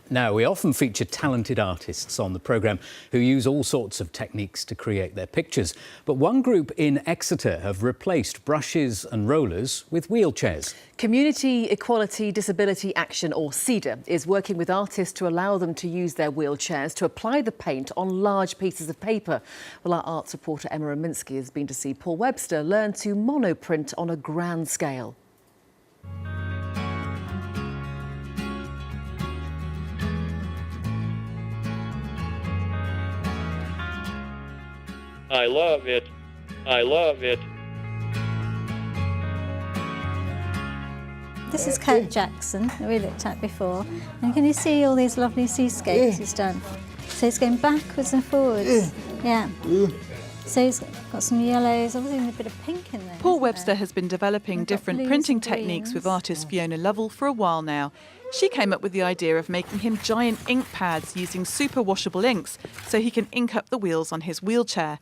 Now, we often feature talented artists on the programme who use all sorts of techniques to create their pictures. But one group in Exeter have replaced brushes and rollers with wheelchairs. Community Equality Disability Action, or CEDA, is working with artists to allow them to use their wheelchairs to apply the paint on large pieces of paper. Well, our arts reporter Emma Raminsky has been to see Paul Webster learn to monoprint on a grand scale. I love it. I love it. This is Kurt Jackson, that we looked at before. And can you see all these lovely seascapes he's done? So he's going backwards and forwards. Yeah. So he's got some yellows, obviously a bit of pink in there. Paul Webster has been developing different printing techniques with artist Fiona Lovell for a while now. She came up with the idea of making him giant ink pads using super washable inks so he can ink up the wheels on his wheelchair.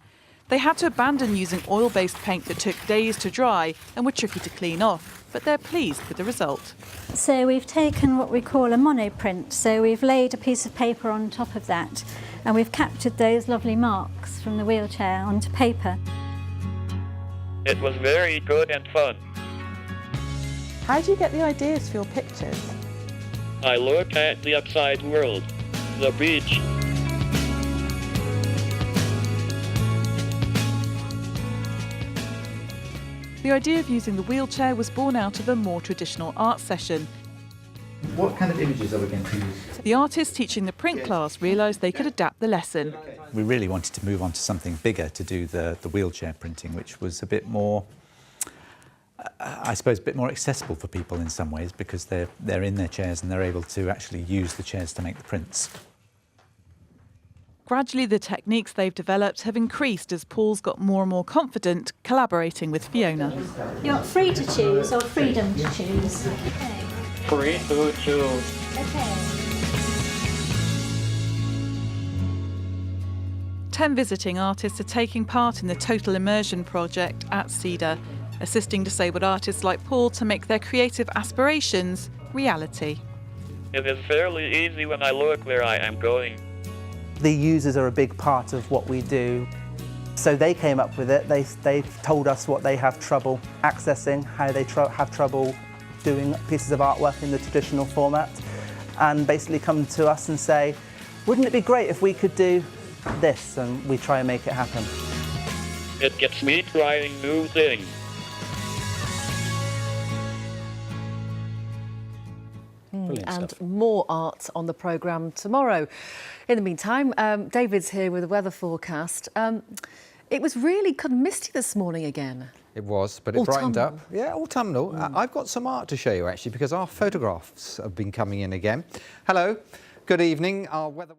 They had to abandon using oil-based paint that took days to dry and were tricky to clean off, but they're pleased with the result. So we've taken what we call a monoprint, so we've laid a piece of paper on top of that and we've captured those lovely marks from the wheelchair onto paper. It was very good and fun. How do you get the ideas for your pictures? I look at the outside world, the beach. The idea of using the wheelchair was born out of a more traditional art session. What kind of images are we going to use? The artists teaching the print class realised they could adapt the lesson. We really wanted to move on to something bigger to do the wheelchair printing, which was a bit more, I suppose, a bit more accessible for people in some ways, because they're in their chairs and they're able to actually use the chairs to make the prints. Gradually, the techniques they've developed have increased as Paul's got more and more confident collaborating with Fiona. You want free to choose or freedom to choose? Free to choose. Okay. 10 visiting artists are taking part in the Total Immersion Project at CEDA, assisting disabled artists like Paul to make their creative aspirations reality. It is fairly easy when I look where I am going. The users are a big part of what we do. So they came up with it. They've told us what they have trouble accessing, how they have trouble doing pieces of artwork in the traditional format, and basically come to us and say, wouldn't it be great if we could do this? And we try and make it happen. It gets me trying new things. And more art on the programme tomorrow. In the meantime, David's here with the weather forecast. It was really kind of misty this morning again. It was, but it brightened up. Yeah, autumnal. I've got some art to show you, actually, because our photographs have been coming in again. Hello, good evening. Our weather...